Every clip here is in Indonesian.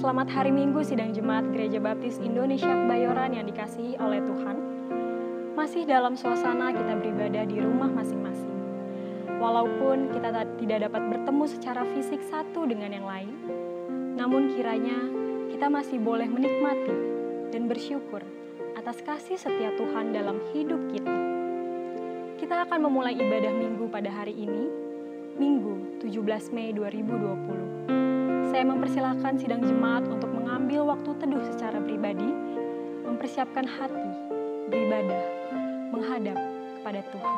Selamat hari Minggu Sidang Jemaat Gereja Baptis Indonesia Kebayoran yang dikasihi oleh Tuhan. Masih dalam suasana kita beribadah di rumah masing-masing. Walaupun kita tidak dapat bertemu secara fisik satu dengan yang lain, namun kiranya kita masih boleh menikmati dan bersyukur atas kasih setia Tuhan dalam hidup kita. Kita akan memulai ibadah Minggu pada hari ini, Minggu 17 Mei 2020. Saya mempersilahkan sidang jemaat untuk mengambil waktu teduh secara pribadi, mempersiapkan hati, beribadah, menghadap kepada Tuhan.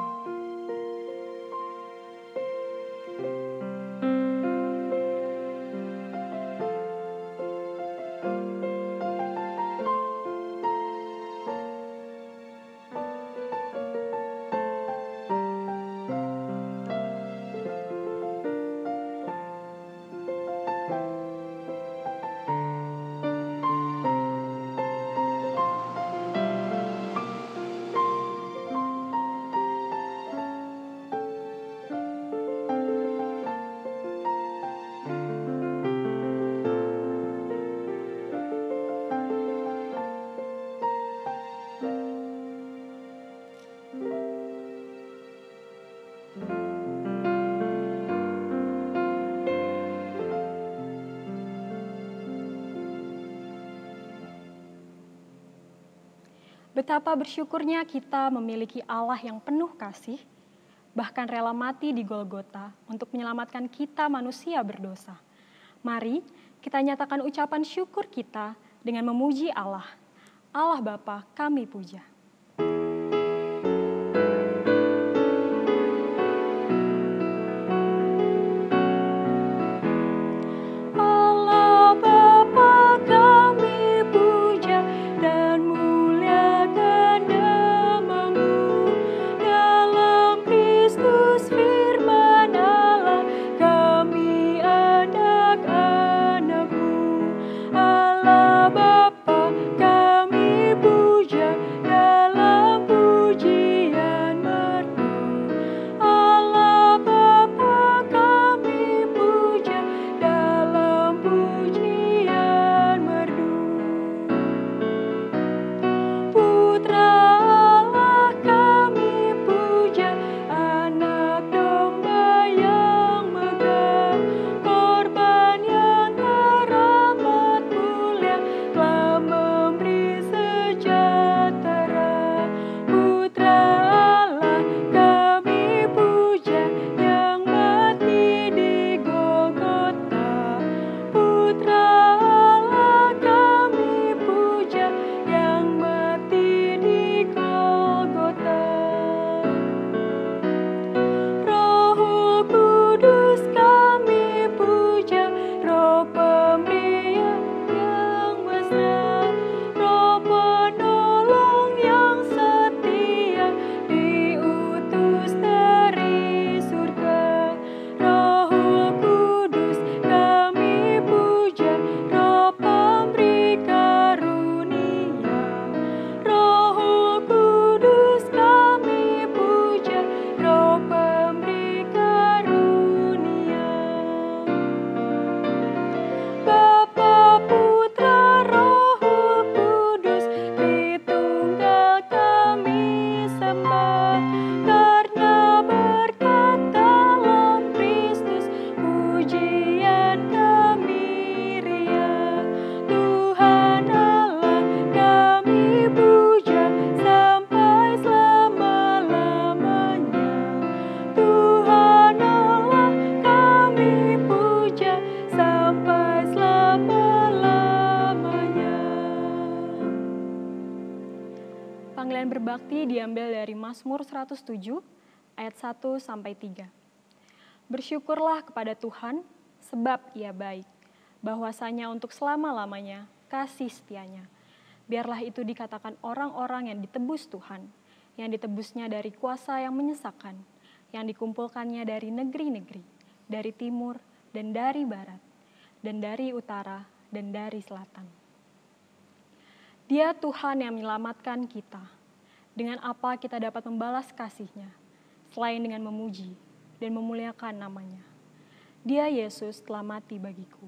Betapa bersyukurnya kita memiliki Allah yang penuh kasih, bahkan rela mati di Golgota untuk menyelamatkan kita manusia berdosa. Mari kita nyatakan ucapan syukur kita dengan memuji Allah. Allah Bapa kami puja. Panggilan berbakti diambil dari Mazmur 107 ayat 1-3. Bersyukurlah kepada Tuhan sebab Ia baik, bahwasanya untuk selama-lamanya kasih setianya. Biarlah itu dikatakan orang-orang yang ditebus Tuhan, yang ditebusnya dari kuasa yang menyesakkan, yang dikumpulkannya dari negeri-negeri, dari timur dan dari barat, dan dari utara dan dari selatan. Dia Tuhan yang menyelamatkan kita. Dengan apa kita dapat membalas kasih-Nya, selain dengan memuji dan memuliakan nama-Nya. Dia Yesus telah mati bagiku.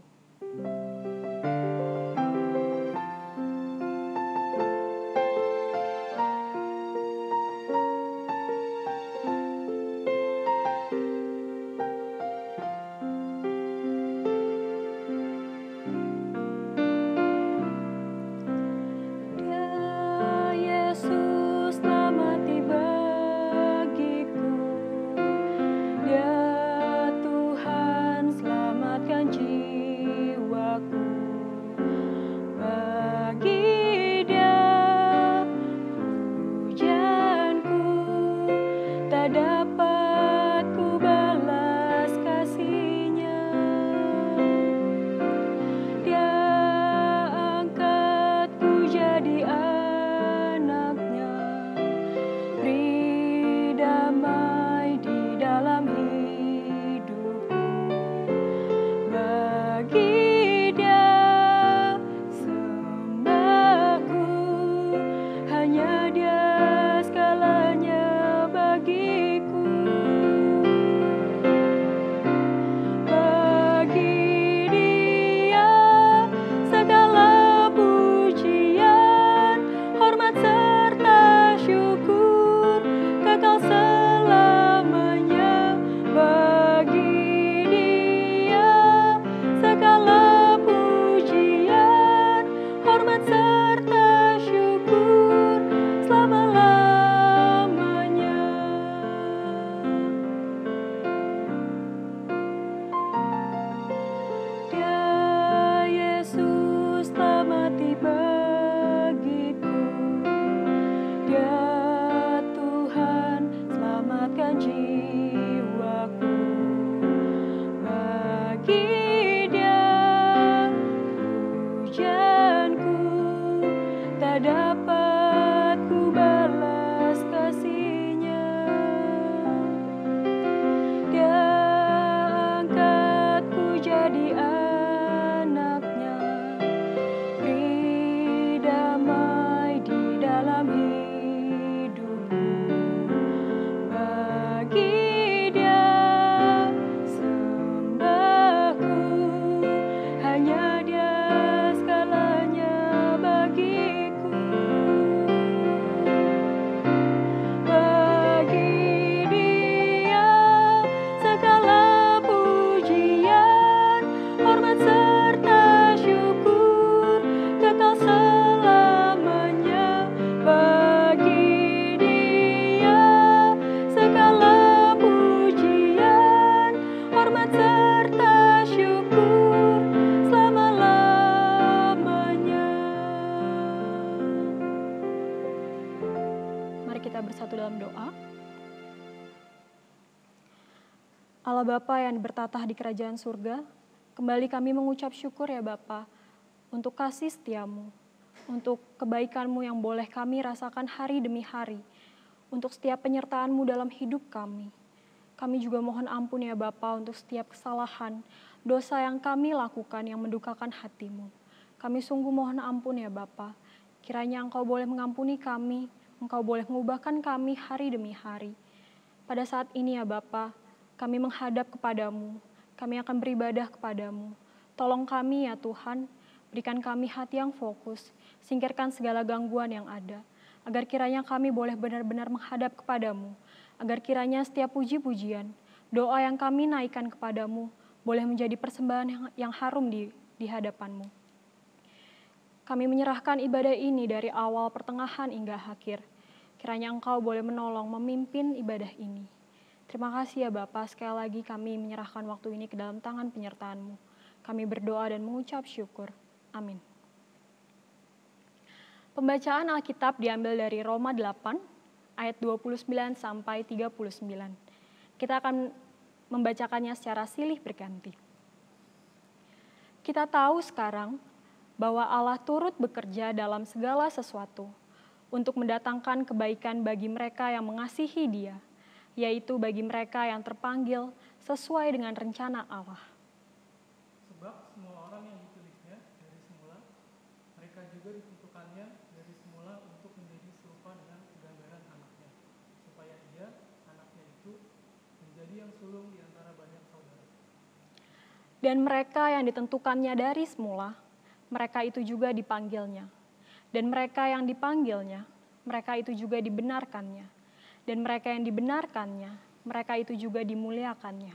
tak dapat ku balas kasih-Nya. Dia angkatku jadi anak-Nya, beri damai di dalam hidupku. Bagi Dia sembahku, hanya Dia segalanya bagiku. Bagi Dia segala pujian, hormat serta syukur kekal selamanya. Bagi Dia segala pujian, hormat serta syukur selama-lamanya. Mari kita bersatu dalam doa. Allah Bapa yang bertatah di kerajaan surga, kembali kami mengucap syukur ya Bapa, untuk kasih setia-Mu, untuk kebaikan-Mu yang boleh kami rasakan hari demi hari, untuk setiap penyertaan-Mu dalam hidup kami. Kami juga mohon ampun ya Bapa untuk setiap kesalahan, dosa yang kami lakukan yang mendukakan hati-Mu. Kami sungguh mohon ampun ya Bapa, kiranya Engkau boleh mengampuni kami, Engkau boleh mengubahkan kami hari demi hari. Pada saat ini ya Bapa, kami menghadap kepadamu, kami akan beribadah kepadamu. Tolong kami ya Tuhan, berikan kami hati yang fokus, singkirkan segala gangguan yang ada, agar kiranya kami boleh benar-benar menghadap kepadamu, agar kiranya setiap puji-pujian, doa yang kami naikkan kepadamu, boleh menjadi persembahan yang harum di hadapanmu. Kami menyerahkan ibadah ini dari awal, pertengahan, hingga akhir. Kiranya Engkau boleh menolong, memimpin ibadah ini. Terima kasih ya Bapa, sekali lagi kami menyerahkan waktu ini ke dalam tangan penyertaan-Mu. Kami berdoa dan mengucap syukur. Amin. Pembacaan Alkitab diambil dari Roma 8, ayat 29 sampai 39. Kita akan membacakannya secara silih berganti. Kita tahu sekarang bahwa Allah turut bekerja dalam segala sesuatu untuk mendatangkan kebaikan bagi mereka yang mengasihi Dia, yaitu bagi mereka yang terpanggil sesuai dengan rencana Allah. Sebab semua orang yang dipilih-Nya dari semula, mereka juga ditentukannya dari semula untuk menjadi serupa dengan kegambaran anaknya, supaya Dia, anaknya itu, menjadi yang sulung di antara banyak saudara. Dan mereka yang ditentukannya dari semula, mereka itu juga dipanggilnya. Dan mereka yang dipanggilnya, mereka itu juga dibenarkannya. Dan mereka yang dibenarkannya, mereka itu juga dimuliakannya.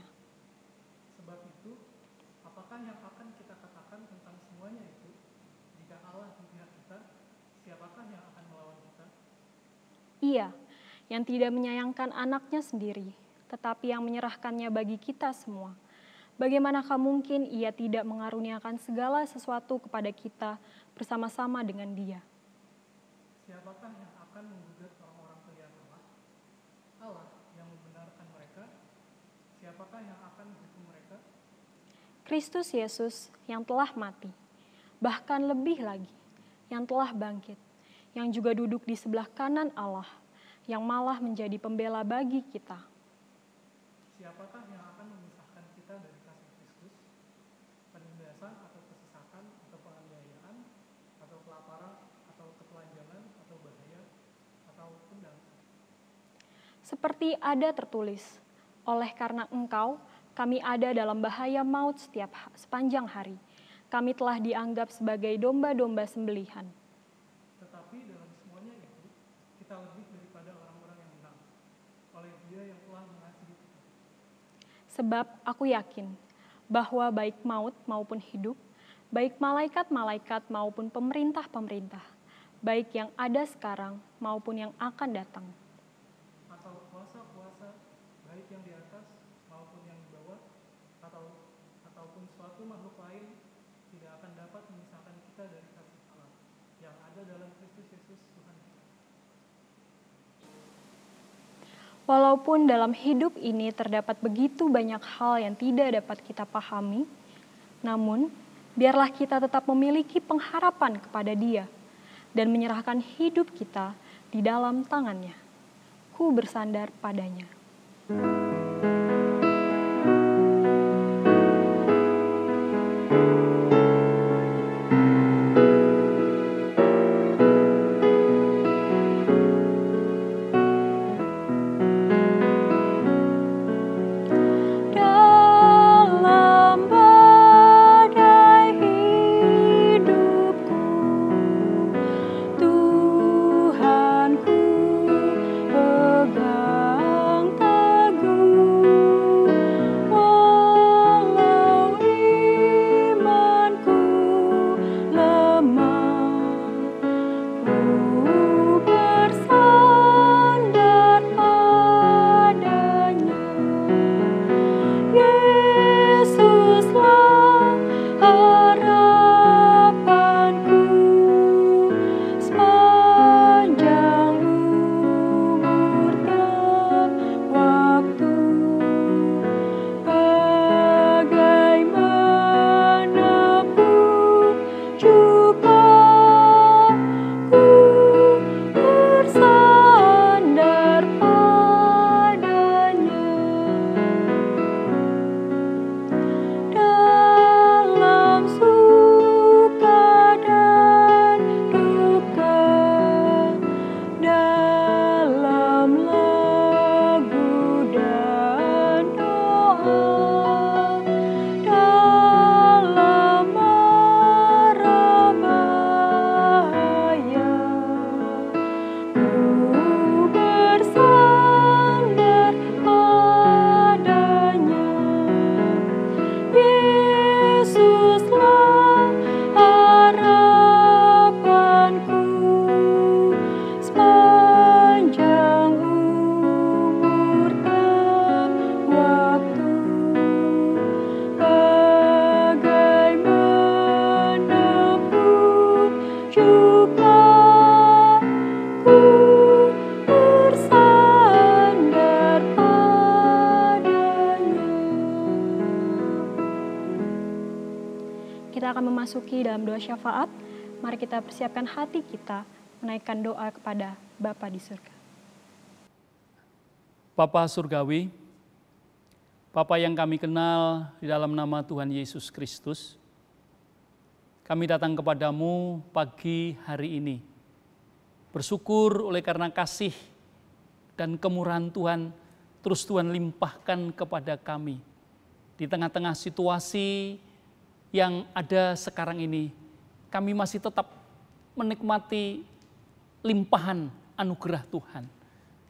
Sebab itu, apakah yang akan kita katakan tentang semuanya itu? Jika Allah di pihak kita, siapakah yang akan melawan kita? Ia yang tidak menyayangkan anaknya sendiri, tetapi yang menyerahkannya bagi kita semua. Bagaimanakah mungkin Ia tidak mengaruniakan segala sesuatu kepada kita bersama-sama dengan Dia? Siapakah yang akan menggugat orang-orang pilihan Allah? Allah yang membenarkan mereka. Siapakah yang akan menghukum mereka? Kristus Yesus yang telah mati, bahkan lebih lagi, yang telah bangkit, yang juga duduk di sebelah kanan Allah, yang malah menjadi pembela bagi kita. Siapakah yang akan memisahkan kita dari kasih Kristus? Penindasan atau kesesatan atau penganiayaan atau kelaparan atau ketelanjangan atau bahaya atau pedang? Seperti ada tertulis, oleh karena Engkau, kami ada dalam bahaya maut sepanjang hari. Kami telah dianggap sebagai domba-domba sembelihan. Tetapi dalam semuanya itu, kita lebih daripada orang-orang yang menang, oleh Dia yang telah mengasihi kita. Sebab aku yakin bahwa baik maut maupun hidup, baik malaikat-malaikat maupun pemerintah-pemerintah, baik yang ada sekarang maupun yang akan datang, Atau kuasa-kuasa, baik yang di atas maupun yang di bawah, ataupun suatu makhluk lain, tidak akan dapat memisahkan kita dari kasih Allah yang ada dalam Kristus Yesus Tuhan kita. Walaupun dalam hidup ini terdapat begitu banyak hal yang tidak dapat kita pahami, namun biarlah kita tetap memiliki pengharapan kepada Dia. dan menyerahkan hidup kita di dalam tangan-Nya. Ku bersandar padanya. Kita akan memasuki dalam doa syafaat. Mari kita persiapkan hati kita menaikkan doa kepada Bapa di surga. Bapa Surgawi, Bapa yang kami kenal di dalam nama Tuhan Yesus Kristus, kami datang kepadamu pagi hari ini. Bersyukur oleh karena kasih dan kemurahan Tuhan, terus Tuhan limpahkan kepada kami. Di tengah-tengah situasi yang ada sekarang ini, kami masih tetap menikmati limpahan anugerah Tuhan.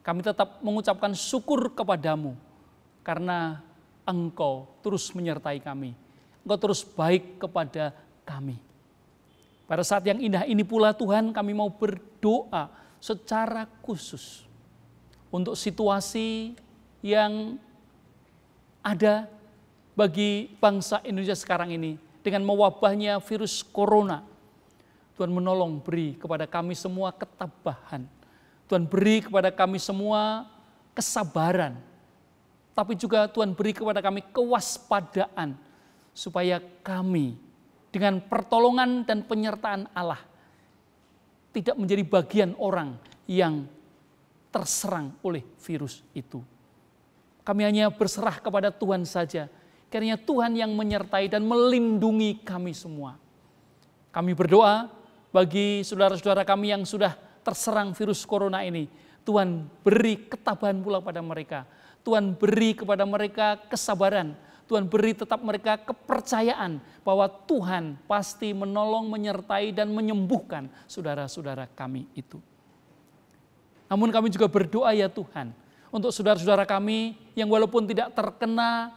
Kami tetap mengucapkan syukur kepadamu, karena Engkau terus menyertai kami. Engkau terus baik kepada kami. Pada saat yang indah ini pula Tuhan, kami mau berdoa secara khusus untuk situasi yang ada bagi bangsa Indonesia sekarang ini. Dengan mewabahnya virus corona, Tuhan menolong beri kepada kami semua ketabahan. Tuhan beri kepada kami semua kesabaran. Tapi juga Tuhan beri kepada kami kewaspadaan. Supaya kami dengan pertolongan dan penyertaan Allah tidak menjadi bagian orang yang terserang oleh virus itu. Kami hanya berserah kepada Tuhan saja. Karena Tuhan yang menyertai dan melindungi kami semua. Kami berdoa bagi saudara-saudara kami yang sudah terserang virus corona ini. Tuhan beri ketabahan pula pada mereka. Tuhan beri kepada mereka kesabaran. Tuhan beri tetap mereka kepercayaan bahwa Tuhan pasti menolong, menyertai dan menyembuhkan saudara-saudara kami itu. Namun kami juga berdoa ya Tuhan, untuk saudara-saudara kami yang walaupun tidak terkena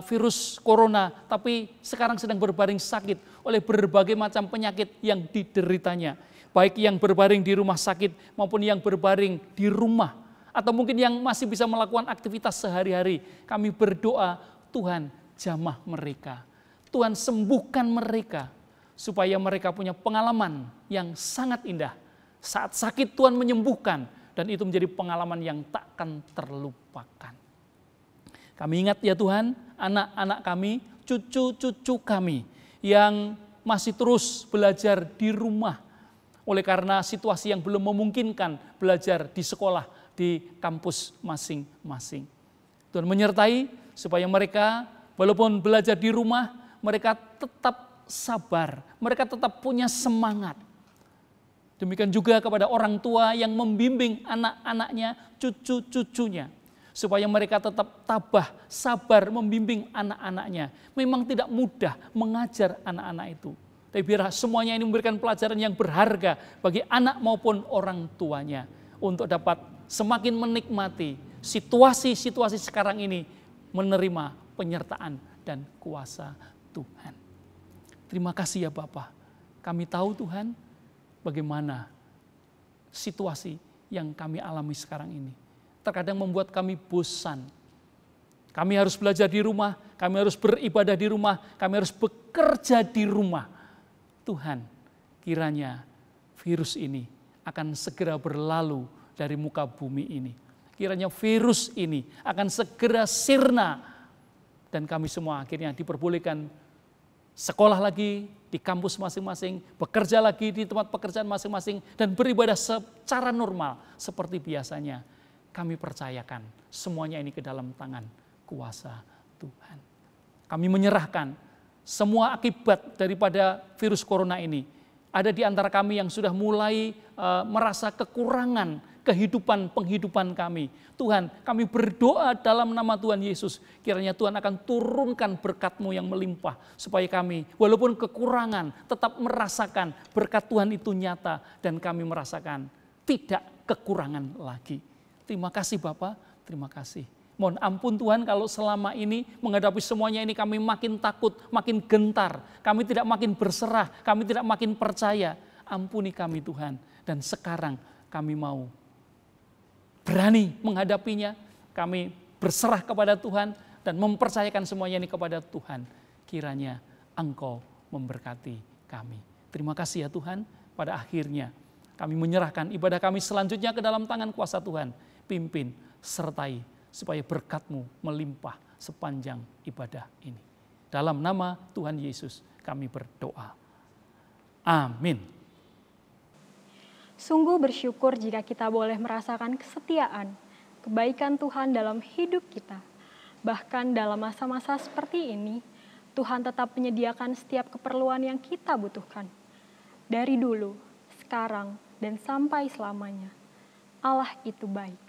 virus corona, tapi sekarang sedang berbaring sakit oleh berbagai macam penyakit yang dideritanya. Baik yang berbaring di rumah sakit maupun yang berbaring di rumah. Atau mungkin yang masih bisa melakukan aktivitas sehari-hari. Kami berdoa, Tuhan jamah mereka. Tuhan sembuhkan mereka. Supaya mereka punya pengalaman yang sangat indah. Saat sakit Tuhan menyembuhkan. Dan itu menjadi pengalaman yang takkan terlupakan. Kami ingat ya Tuhan, anak-anak kami, cucu-cucu kami yang masih terus belajar di rumah. Oleh karena situasi yang belum memungkinkan belajar di sekolah, di kampus masing-masing. Tuhan menyertai supaya mereka walaupun belajar di rumah, mereka tetap sabar, mereka tetap punya semangat. Demikian juga kepada orang tua yang membimbing anak-anaknya, cucu-cucunya. Supaya mereka tetap tabah, sabar membimbing anak-anaknya. Memang tidak mudah mengajar anak-anak itu. Tapi biar semuanya ini memberikan pelajaran yang berharga bagi anak maupun orang tuanya. Untuk dapat semakin menikmati situasi-situasi sekarang ini, menerima penyertaan dan kuasa Tuhan. Terima kasih ya Bapa. Kami tahu Tuhan bagaimana situasi yang kami alami sekarang ini. Terkadang membuat kami bosan. Kami harus belajar di rumah, kami harus beribadah di rumah, kami harus bekerja di rumah. Tuhan, kiranya virus ini akan segera berlalu dari muka bumi ini. Kiranya virus ini akan segera sirna dan kami semua akhirnya diperbolehkan sekolah lagi di kampus masing-masing, bekerja lagi di tempat pekerjaan masing-masing, dan beribadah secara normal seperti biasanya. Kami percayakan semuanya ini ke dalam tangan kuasa Tuhan. Kami menyerahkan semua akibat daripada virus corona ini. Ada di antara kami yang sudah mulai merasa kekurangan penghidupan kami. Tuhan, kami berdoa dalam nama Tuhan Yesus. Kiranya Tuhan akan turunkan berkat-Mu yang melimpah. Supaya kami walaupun kekurangan tetap merasakan berkat Tuhan itu nyata. Dan kami merasakan tidak kekurangan lagi. Terima kasih Bapak, terima kasih. Mohon ampun Tuhan kalau selama ini menghadapi semuanya ini kami makin takut, makin gentar. Kami tidak makin berserah, kami tidak makin percaya. Ampuni kami Tuhan. Dan sekarang kami mau berani menghadapinya. Kami berserah kepada Tuhan dan mempercayakan semuanya ini kepada Tuhan. Kiranya Engkau memberkati kami. Terima kasih ya Tuhan. Pada akhirnya kami menyerahkan ibadah kami selanjutnya ke dalam tangan kuasa Tuhan. Pimpin, sertai, supaya berkat-Mu melimpah sepanjang ibadah ini. Dalam nama Tuhan Yesus kami berdoa. Amin. Sungguh bersyukur jika kita boleh merasakan kesetiaan, kebaikan Tuhan dalam hidup kita. Bahkan dalam masa-masa seperti ini, Tuhan tetap menyediakan setiap keperluan yang kita butuhkan. Dari dulu, sekarang, dan sampai selamanya. Allah itu baik.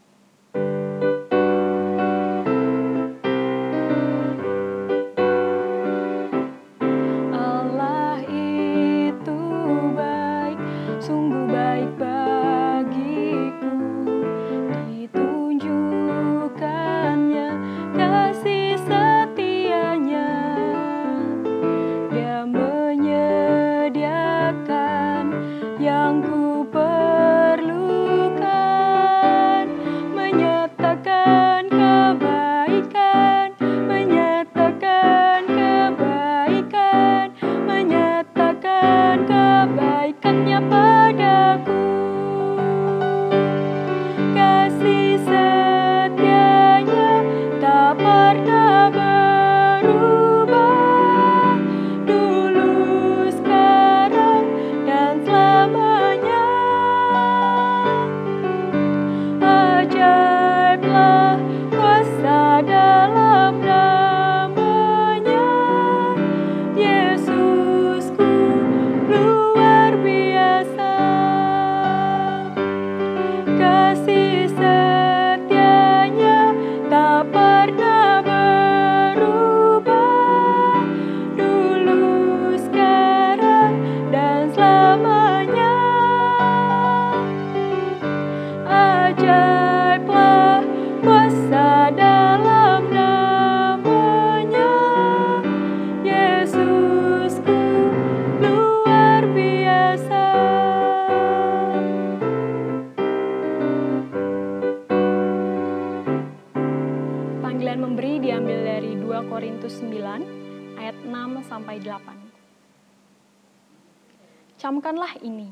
Camkanlah ini,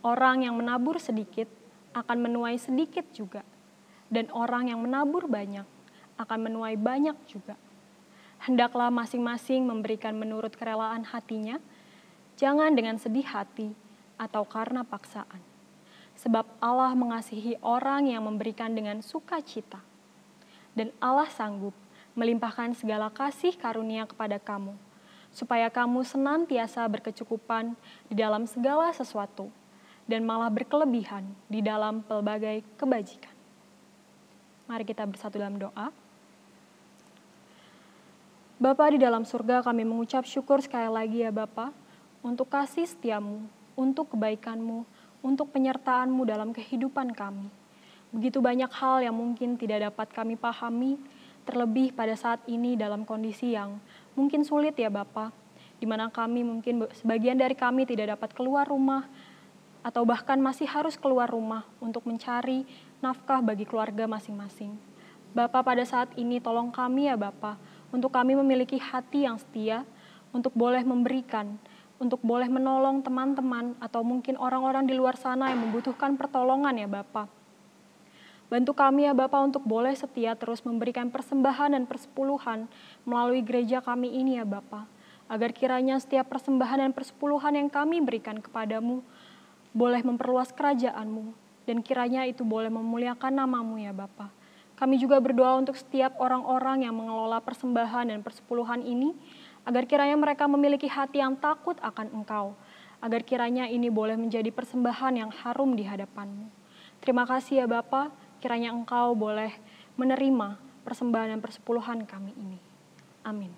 orang yang menabur sedikit akan menuai sedikit juga, dan orang yang menabur banyak akan menuai banyak juga. Hendaklah masing-masing memberikan menurut kerelaan hatinya, jangan dengan sedih hati atau karena paksaan. Sebab Allah mengasihi orang yang memberikan dengan sukacita. Dan Allah sanggup melimpahkan segala kasih karunia kepada kamu, supaya kamu senantiasa berkecukupan di dalam segala sesuatu, dan malah berkelebihan di dalam pelbagai kebajikan. Mari kita bersatu dalam doa. Bapa di dalam surga, kami mengucap syukur sekali lagi ya Bapa, untuk kasih setiamu, untuk kebaikanmu, untuk penyertaanmu dalam kehidupan kami. Begitu banyak hal yang mungkin tidak dapat kami pahami, terlebih pada saat ini dalam kondisi yang mungkin sulit ya Bapa, di mana kami mungkin sebagian dari kami tidak dapat keluar rumah, atau bahkan masih harus keluar rumah untuk mencari nafkah bagi keluarga masing-masing. Bapa, pada saat ini tolong kami ya Bapa, untuk kami memiliki hati yang setia, untuk boleh memberikan, untuk boleh menolong teman-teman atau mungkin orang-orang di luar sana yang membutuhkan pertolongan ya Bapa. Bantu kami ya Bapa untuk boleh setia terus memberikan persembahan dan persepuluhan melalui gereja kami ini ya Bapa, agar kiranya setiap persembahan dan persepuluhan yang kami berikan kepadamu boleh memperluas kerajaan-Mu, dan kiranya itu boleh memuliakan nama-Mu ya Bapa. Kami juga berdoa untuk setiap orang-orang yang mengelola persembahan dan persepuluhan ini, agar kiranya mereka memiliki hati yang takut akan Engkau, agar kiranya ini boleh menjadi persembahan yang harum di hadapan-Mu. Terima kasih ya Bapa, kiranya Engkau boleh menerima persembahan dan persepuluhan kami ini. Amin.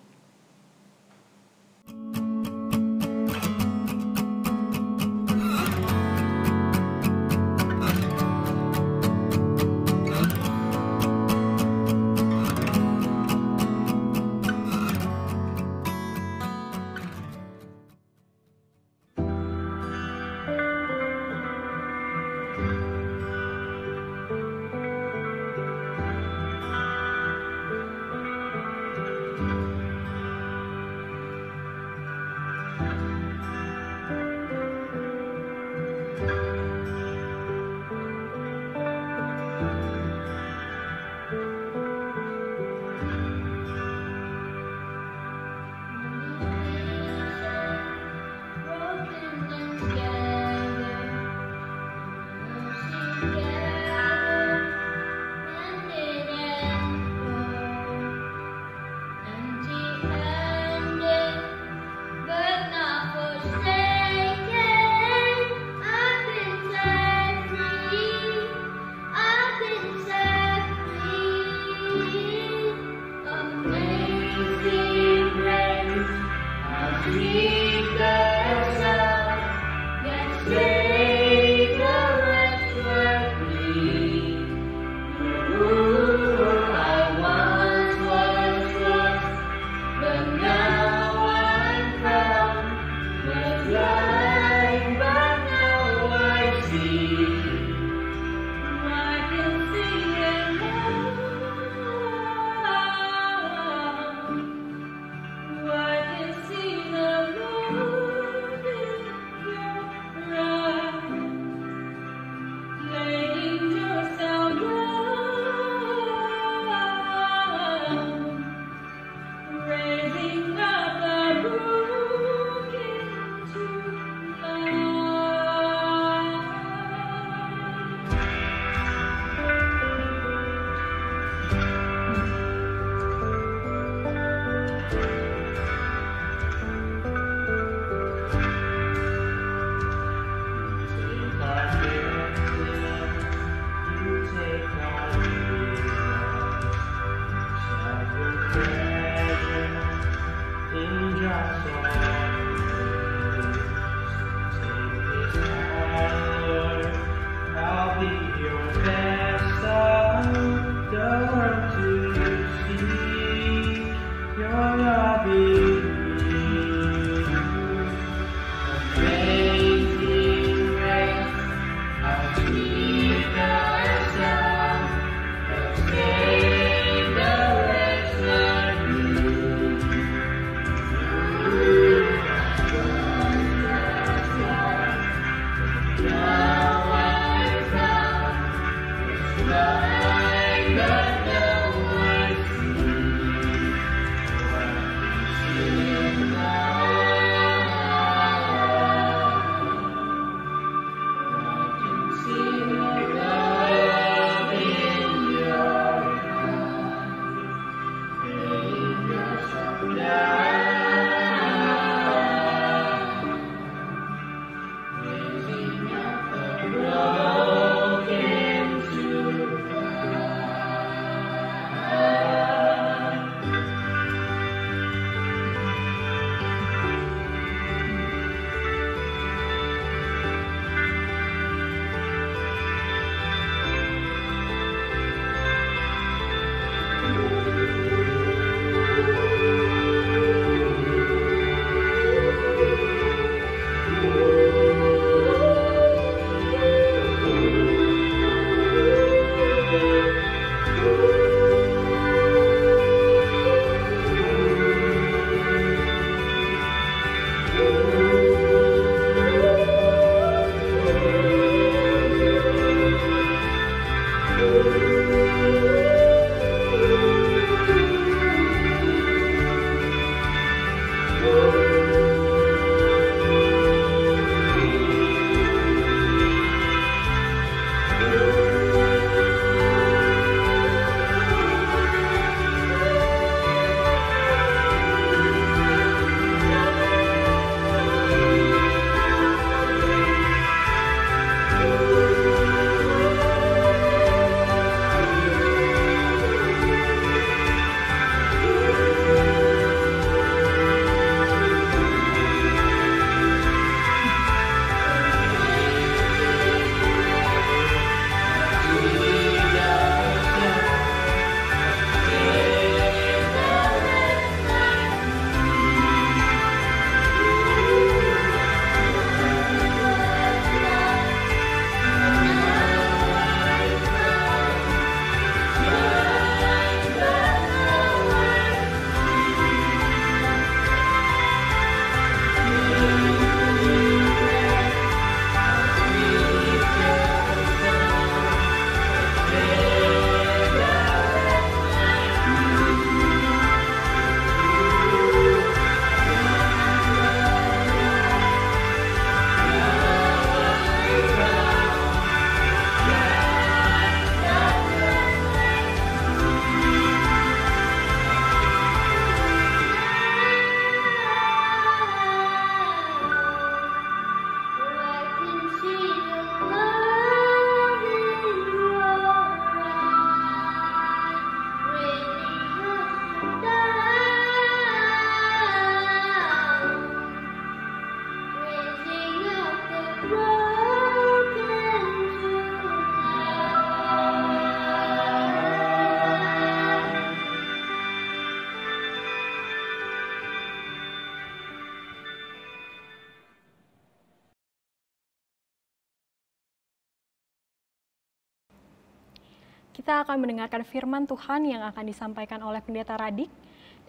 Kita akan mendengarkan firman Tuhan yang akan disampaikan oleh Pendeta Radik,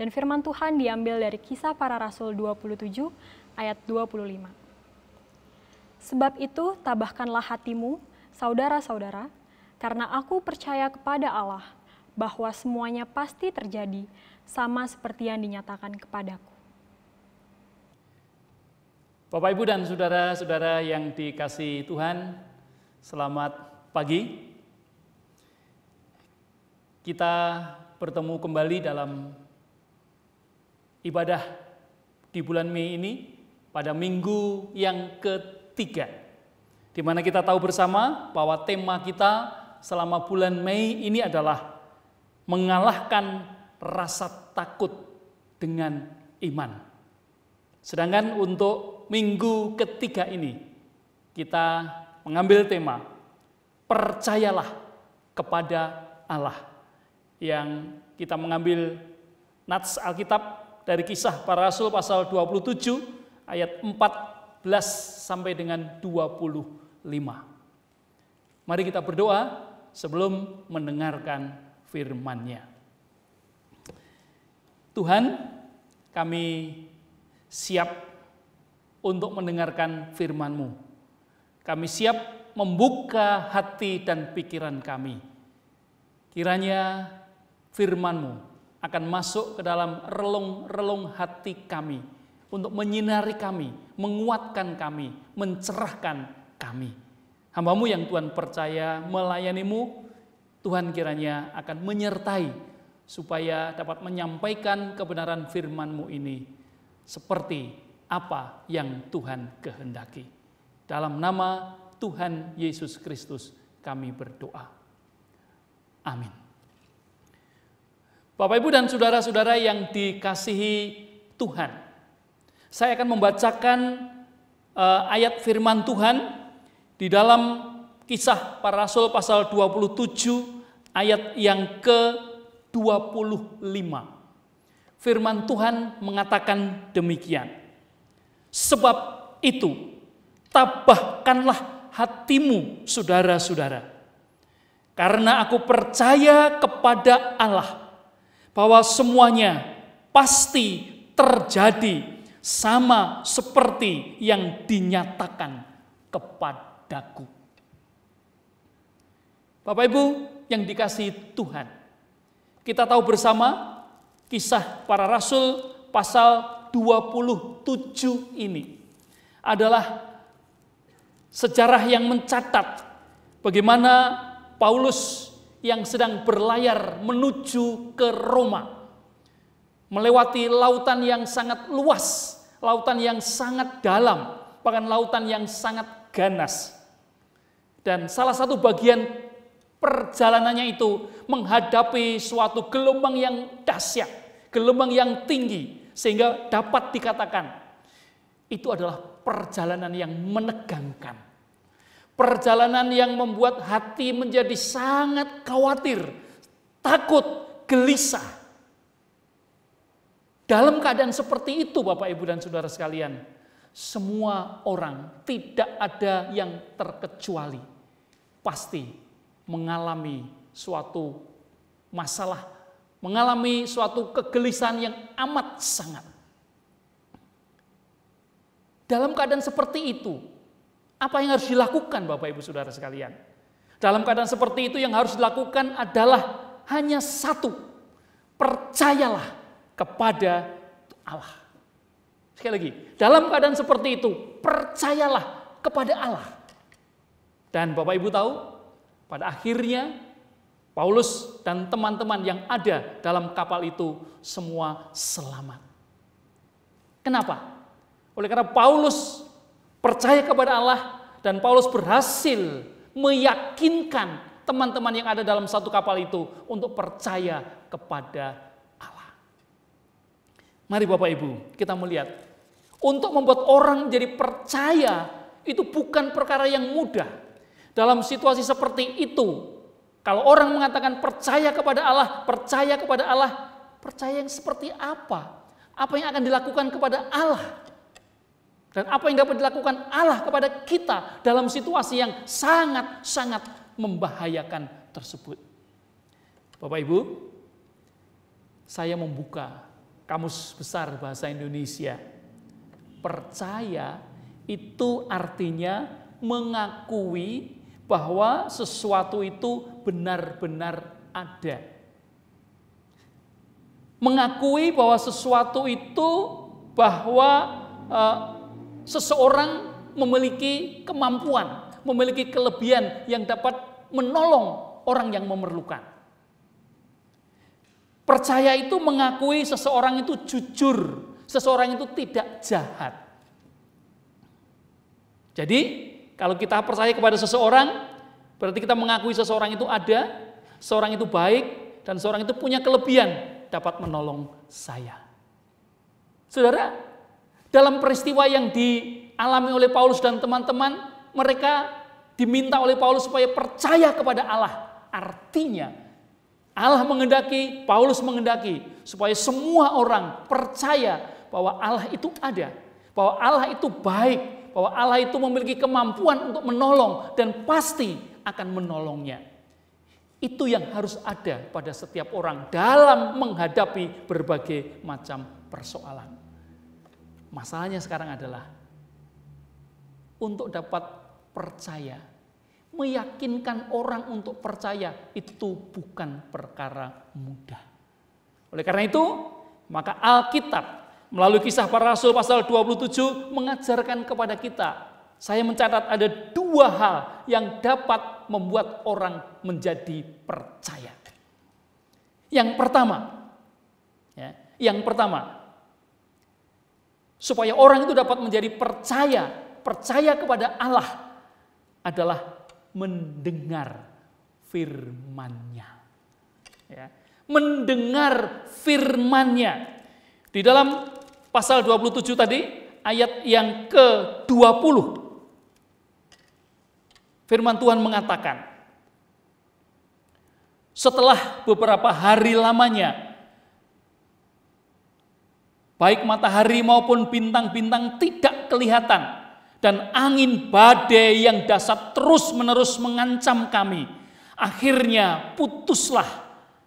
dan firman Tuhan diambil dari Kisah Para Rasul 27 ayat 25. Sebab itu tabahkanlah hatimu, saudara-saudara, karena aku percaya kepada Allah, bahwa semuanya pasti terjadi, sama seperti yang dinyatakan kepadaku. Bapak, Ibu, dan saudara-saudara yang dikasihi Tuhan, selamat pagi. Kita bertemu kembali dalam ibadah di bulan Mei ini pada minggu yang ketiga, di mana kita tahu bersama bahwa tema kita selama bulan Mei ini adalah mengalahkan rasa takut dengan iman. Sedangkan untuk minggu ketiga ini kita mengambil tema percayalah kepada Allah, yang kita mengambil nats Alkitab dari Kisah Para Rasul pasal 27 ayat 14 sampai dengan 25. Mari kita berdoa sebelum mendengarkan firman-Nya. Tuhan, kami siap untuk mendengarkan firman-Mu. Kami siap membuka hati dan pikiran kami. Kiranya firman-Mu akan masuk ke dalam relung-relung hati kami untuk menyinari kami, menguatkan kami, mencerahkan kami. Hamba-Mu yang Tuhan percaya melayani-Mu, Tuhan kiranya akan menyertai supaya dapat menyampaikan kebenaran firman-Mu ini seperti apa yang Tuhan kehendaki. Dalam nama Tuhan Yesus Kristus kami berdoa. Amin. Bapak, Ibu, dan saudara-saudara yang dikasihi Tuhan, saya akan membacakan ayat firman Tuhan di dalam Kisah Para Rasul pasal 27 ayat yang ke-25. Firman Tuhan mengatakan demikian. Sebab itu, tabahkanlah hatimu, saudara-saudara, karena aku percaya kepada Allah, bahwa semuanya pasti terjadi sama seperti yang dinyatakan kepadaku. Bapak, Ibu yang dikasihi Tuhan, kita tahu bersama Kisah Para Rasul pasal 27 ini adalah sejarah yang mencatat bagaimana Paulus yang sedang berlayar menuju ke Roma, melewati lautan yang sangat luas, lautan yang sangat dalam, bahkan lautan yang sangat ganas. Dan salah satu bagian perjalanannya itu menghadapi suatu gelombang yang dahsyat, gelombang yang tinggi, sehingga dapat dikatakan itu adalah perjalanan yang menegangkan. Perjalanan yang membuat hati menjadi sangat khawatir, takut, gelisah. Dalam keadaan seperti itu, Bapak, Ibu, dan saudara sekalian, semua orang, tidak ada yang terkecuali, pasti mengalami suatu masalah, mengalami suatu kegelisahan yang amat sangat. Dalam keadaan seperti itu, apa yang harus dilakukan, Bapak, Ibu, saudara sekalian? Dalam keadaan seperti itu yang harus dilakukan adalah hanya satu: percayalah kepada Allah. Sekali lagi, dalam keadaan seperti itu, percayalah kepada Allah. Dan Bapak, Ibu tahu, pada akhirnya Paulus dan teman-teman yang ada dalam kapal itu semua selamat. Kenapa? Oleh karena Paulus percaya kepada Allah, dan Paulus berhasil meyakinkan teman-teman yang ada dalam satu kapal itu untuk percaya kepada Allah. Mari Bapak, Ibu, kita melihat, untuk membuat orang jadi percaya itu bukan perkara yang mudah. Dalam situasi seperti itu, kalau orang mengatakan percaya kepada Allah, percaya yang seperti apa? Apa yang akan dilakukan kepada Allah? Dan apa yang dapat dilakukan Allah kepada kita dalam situasi yang sangat-sangat membahayakan tersebut? Bapak Ibu, saya membuka Kamus Besar Bahasa Indonesia. Percaya itu artinya mengakui bahwa sesuatu itu benar-benar ada. Mengakui bahwa sesuatu itu bahwa seseorang memiliki kemampuan, memiliki kelebihan yang dapat menolong orang yang memerlukan. Percaya itu mengakui seseorang itu jujur, seseorang itu tidak jahat. Jadi, kalau kita percaya kepada seseorang, berarti kita mengakui seseorang itu ada, seseorang itu baik, dan seseorang itu punya kelebihan, dapat menolong saya. Saudara, dalam peristiwa yang dialami oleh Paulus dan teman-teman, mereka diminta oleh Paulus supaya percaya kepada Allah. Artinya, Allah menghendaki, Paulus menghendaki, supaya semua orang percaya bahwa Allah itu ada, bahwa Allah itu baik, bahwa Allah itu memiliki kemampuan untuk menolong dan pasti akan menolongnya. Itu yang harus ada pada setiap orang dalam menghadapi berbagai macam persoalan. Masalahnya sekarang adalah untuk dapat percaya, meyakinkan orang untuk percaya itu bukan perkara mudah. Oleh karena itu, maka Alkitab melalui Kisah Para Rasul pasal 27 mengajarkan kepada kita. Saya mencatat ada 2 hal yang dapat membuat orang menjadi percaya. Yang pertama, supaya orang itu dapat menjadi percaya kepada Allah adalah mendengar firman-Nya. Ya, mendengar firman-Nya. Di dalam pasal 27 tadi, ayat yang ke-20, firman Tuhan mengatakan, setelah beberapa hari lamanya, baik matahari maupun bintang-bintang tidak kelihatan, dan angin badai yang dahsyat terus-menerus mengancam kami. Akhirnya putuslah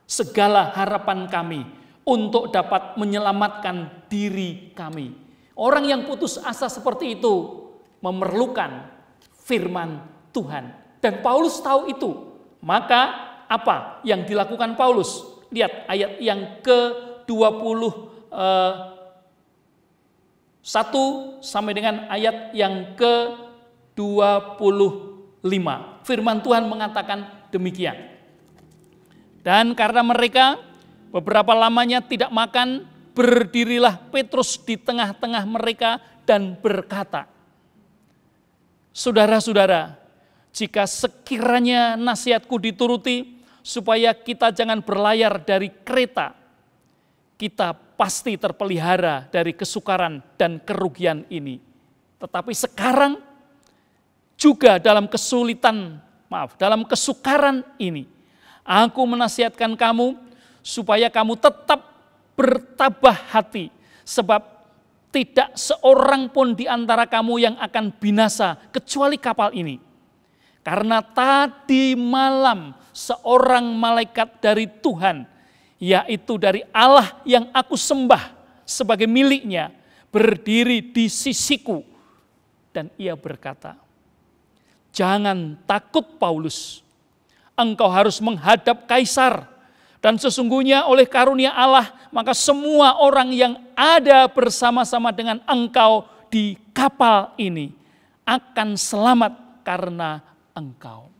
segala harapan kami untuk dapat menyelamatkan diri kami. Orang yang putus asa seperti itu memerlukan firman Tuhan. Dan Paulus tahu itu. Maka apa yang dilakukan Paulus? Lihat ayat yang ke-21 sampai dengan ayat yang ke-25. Firman Tuhan mengatakan demikian. Dan karena mereka beberapa lamanya tidak makan, berdirilah Petrus di tengah-tengah mereka dan berkata, saudara-saudara, jika sekiranya nasihatku dituruti, supaya kita jangan berlayar dari Kreta, kita pasti terpelihara dari kesukaran dan kerugian ini. Tetapi sekarang juga dalam kesukaran ini, aku menasihatkan kamu supaya kamu tetap bertabah hati, sebab tidak seorang pun di antara kamu yang akan binasa kecuali kapal ini. Karena tadi malam seorang malaikat dari Tuhan, yaitu dari Allah yang aku sembah sebagai miliknya, berdiri di sisiku. Dan ia berkata, jangan takut Paulus, engkau harus menghadap Kaisar. Dan sesungguhnya oleh karunia Allah, maka semua orang yang ada bersama-sama dengan engkau di kapal ini akan selamat karena engkau.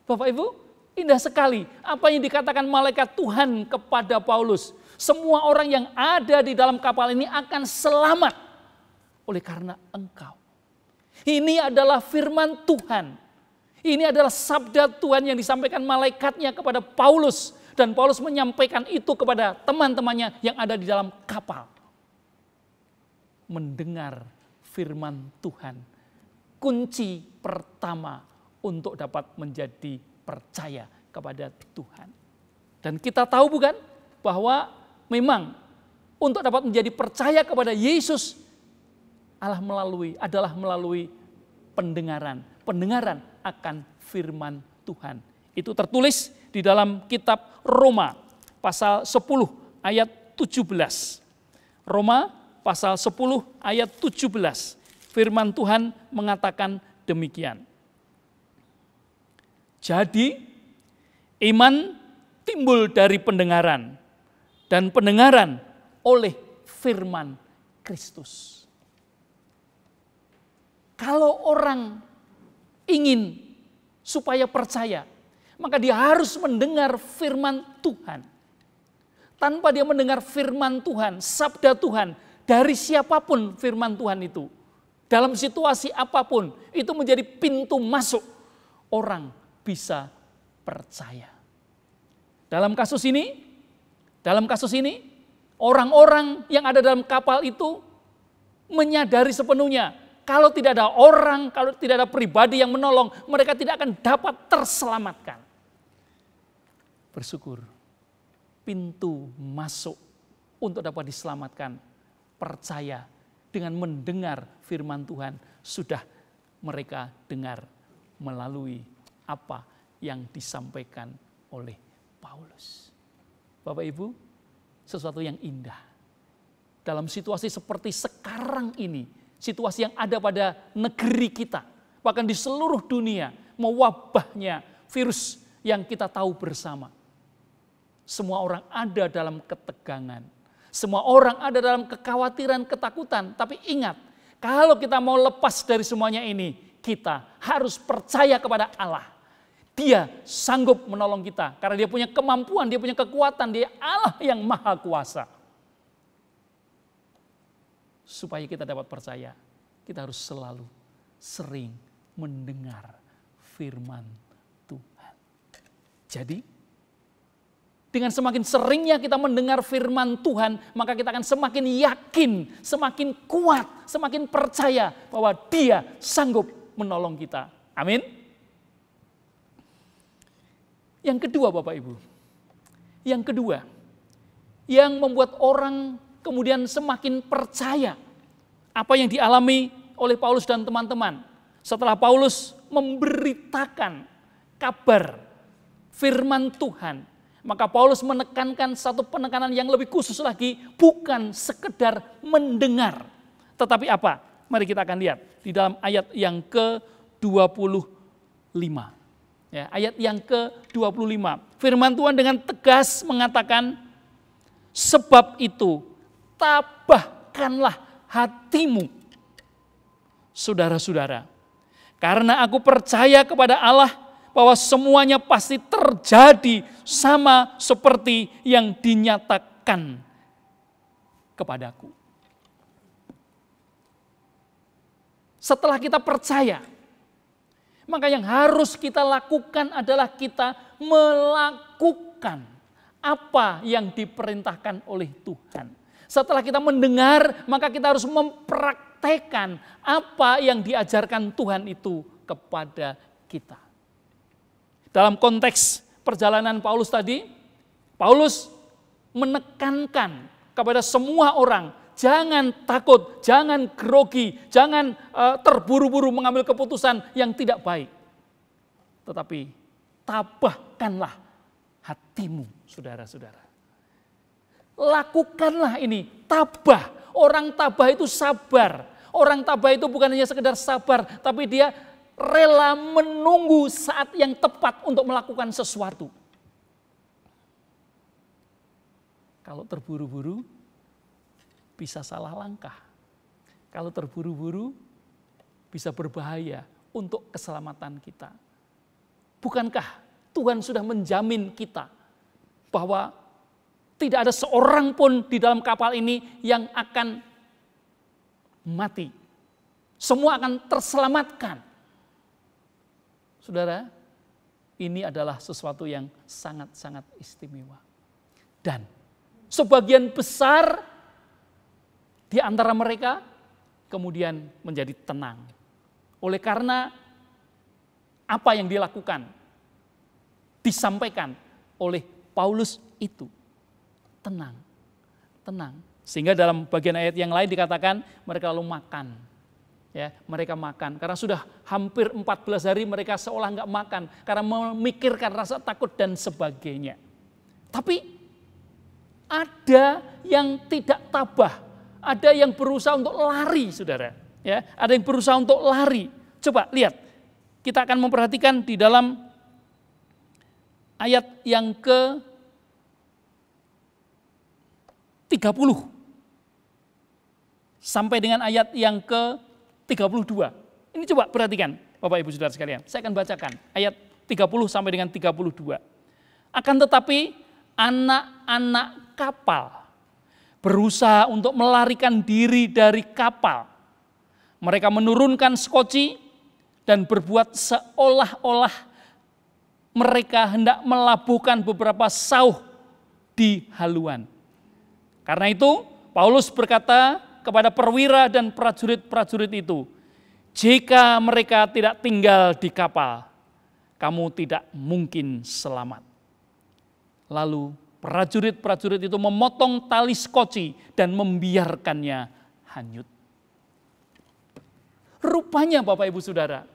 Bapak Ibu, indah sekali apa yang dikatakan malaikat Tuhan kepada Paulus. Semua orang yang ada di dalam kapal ini akan selamat oleh karena engkau. Ini adalah firman Tuhan. Ini adalah sabda Tuhan yang disampaikan malaikatnya kepada Paulus. Dan Paulus menyampaikan itu kepada teman-temannya yang ada di dalam kapal. Mendengar firman Tuhan. Kunci pertama untuk dapat menjadi percaya kepada Tuhan. Dan kita tahu bukan bahwa memang untuk dapat menjadi percaya kepada Yesus adalah melalui pendengaran akan firman Tuhan. Itu tertulis di dalam kitab Roma pasal 10 ayat 17. Roma pasal 10 ayat 17. Firman Tuhan mengatakan demikian. Jadi iman timbul dari pendengaran, dan pendengaran oleh firman Kristus. Kalau orang ingin supaya percaya, maka dia harus mendengar firman Tuhan. Tanpa dia mendengar firman Tuhan, sabda Tuhan, dari siapapun firman Tuhan itu, dalam situasi apapun, itu menjadi pintu masuk orang bisa percaya. Dalam kasus ini, orang-orang yang ada dalam kapal itu menyadari sepenuhnya, kalau tidak ada orang, kalau tidak ada pribadi yang menolong, mereka tidak akan dapat terselamatkan. Bersyukur, pintu masuk untuk dapat diselamatkan, percaya dengan mendengar firman Tuhan, sudah mereka dengar melalui apa yang disampaikan oleh Paulus. Bapak Ibu, sesuatu yang indah. Dalam situasi seperti sekarang ini, situasi yang ada pada negeri kita, bahkan di seluruh dunia, mewabahnya virus yang kita tahu bersama. Semua orang ada dalam ketegangan. Semua orang ada dalam kekhawatiran, ketakutan. Tapi ingat, kalau kita mau lepas dari semuanya ini, kita harus percaya kepada Allah. Dia sanggup menolong kita karena dia punya kemampuan, dia punya kekuatan, dia Allah yang maha kuasa. Supaya kita dapat percaya, kita harus selalu sering mendengar firman Tuhan. Jadi, dengan semakin seringnya kita mendengar firman Tuhan, maka kita akan semakin yakin, semakin kuat, semakin percaya bahwa Dia sanggup menolong kita. Amin. Yang kedua Bapak Ibu, yang membuat orang kemudian semakin percaya apa yang dialami oleh Paulus dan teman-teman. Setelah Paulus memberitakan kabar firman Tuhan, maka Paulus menekankan satu penekanan yang lebih khusus lagi, bukan sekedar mendengar. Tetapi apa? Mari kita akan lihat di dalam ayat yang ke-25. Ya, ayat yang ke-25. Firman Tuhan dengan tegas mengatakan, sebab itu tabahkanlah hatimu, saudara-saudara. Karena aku percaya kepada Allah bahwa semuanya pasti terjadi sama seperti yang dinyatakan kepadaku. Setelah kita percaya, maka yang harus kita lakukan adalah kita melakukan apa yang diperintahkan oleh Tuhan. Setelah kita mendengar, maka kita harus mempraktekkan apa yang diajarkan Tuhan itu kepada kita. Dalam konteks perjalanan Paulus tadi, Paulus menekankan kepada semua orang, jangan takut, jangan grogi, jangan terburu-buru mengambil keputusan yang tidak baik. Tetapi tabahkanlah hatimu, saudara-saudara. Lakukanlah ini, tabah. Orang tabah itu sabar. Orang tabah itu bukan hanya sekedar sabar, tapi dia rela menunggu saat yang tepat untuk melakukan sesuatu. Kalau terburu-buru, bisa salah langkah. Kalau terburu-buru, bisa berbahaya untuk keselamatan kita. Bukankah Tuhan sudah menjamin kita bahwa tidak ada seorang pun di dalam kapal ini yang akan mati. Semua akan terselamatkan. Saudara, ini adalah sesuatu yang sangat-sangat istimewa. Dan sebagian besar di antara mereka kemudian menjadi tenang. Oleh karena apa yang dilakukan, disampaikan oleh Paulus itu. Tenang, tenang. Sehingga dalam bagian ayat yang lain dikatakan mereka lalu makan. Ya, mereka makan karena sudah hampir 14 hari mereka seolah nggak makan karena memikirkan rasa takut dan sebagainya. Tapi ada yang tidak tabah, ada yang berusaha untuk lari, saudara. Ya, ada yang berusaha untuk lari. Coba lihat, kita akan memperhatikan di dalam ayat yang ke-30 sampai dengan ayat yang ke-32. Ini coba perhatikan Bapak Ibu Saudara sekalian. Saya akan bacakan ayat 30 sampai dengan 32. Akan tetapi anak-anak kapal berusaha untuk melarikan diri dari kapal. Mereka menurunkan skoci dan berbuat seolah-olah mereka hendak melabuhkan beberapa sauh di haluan. Karena itu Paulus berkata kepada perwira dan prajurit-prajurit itu, jika mereka tidak tinggal di kapal, kamu tidak mungkin selamat. Lalu prajurit-prajurit itu memotong tali skoci dan membiarkannya hanyut. Rupanya Bapak Ibu Saudara,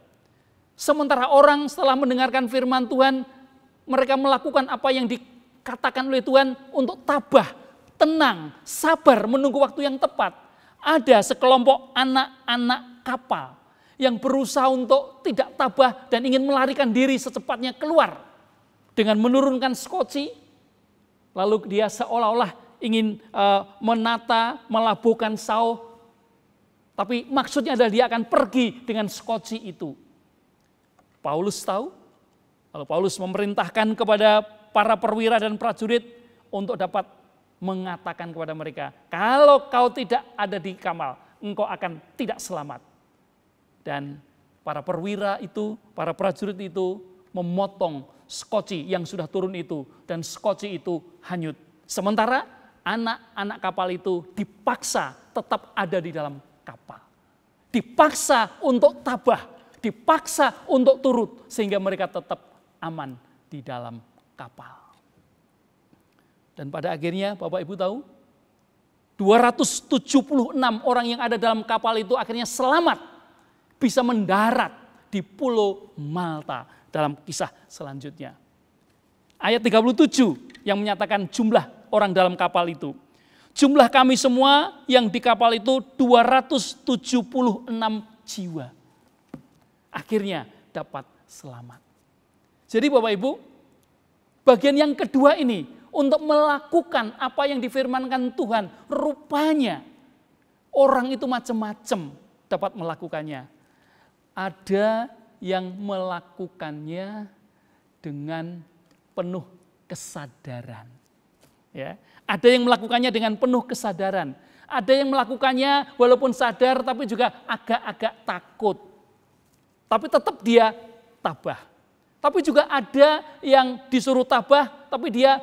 sementara orang setelah mendengarkan firman Tuhan, mereka melakukan apa yang dikatakan oleh Tuhan untuk tabah, tenang, sabar menunggu waktu yang tepat. Ada sekelompok anak-anak kapal yang berusaha untuk tidak tabah dan ingin melarikan diri secepatnya keluar dengan menurunkan skoci, lalu dia seolah-olah ingin menata, melabuhkan sauh, tapi maksudnya adalah dia akan pergi dengan skoci itu. Paulus tahu, lalu Paulus memerintahkan kepada para perwira dan prajurit untuk dapat mengatakan kepada mereka, kalau kau tidak ada di kapal, engkau akan tidak selamat. Dan para perwira itu, para prajurit itu memotong skoci yang sudah turun itu, dan skoci itu hanyut. Sementara anak-anak kapal itu dipaksa tetap ada di dalam kapal. Dipaksa untuk tabah, dipaksa untuk turut, sehingga mereka tetap aman di dalam kapal. Dan pada akhirnya Bapak Ibu tahu, 276 orang yang ada dalam kapal itu akhirnya selamat, bisa mendarat di Pulau Malta dalam kisah selanjutnya. Ayat 37 yang menyatakan jumlah orang dalam kapal itu. Jumlah kami semua yang di kapal itu 276 jiwa. Akhirnya dapat selamat. Jadi Bapak Ibu, bagian yang kedua ini, untuk melakukan apa yang difirmankan Tuhan, rupanya orang itu macam-macam dapat melakukannya. Ada yang melakukannya dengan penuh kesadaran. Ya, ada yang melakukannya dengan penuh kesadaran. Ada yang melakukannya walaupun sadar tapi juga agak-agak takut. Tapi tetap dia tabah. Tapi juga ada yang disuruh tabah tapi dia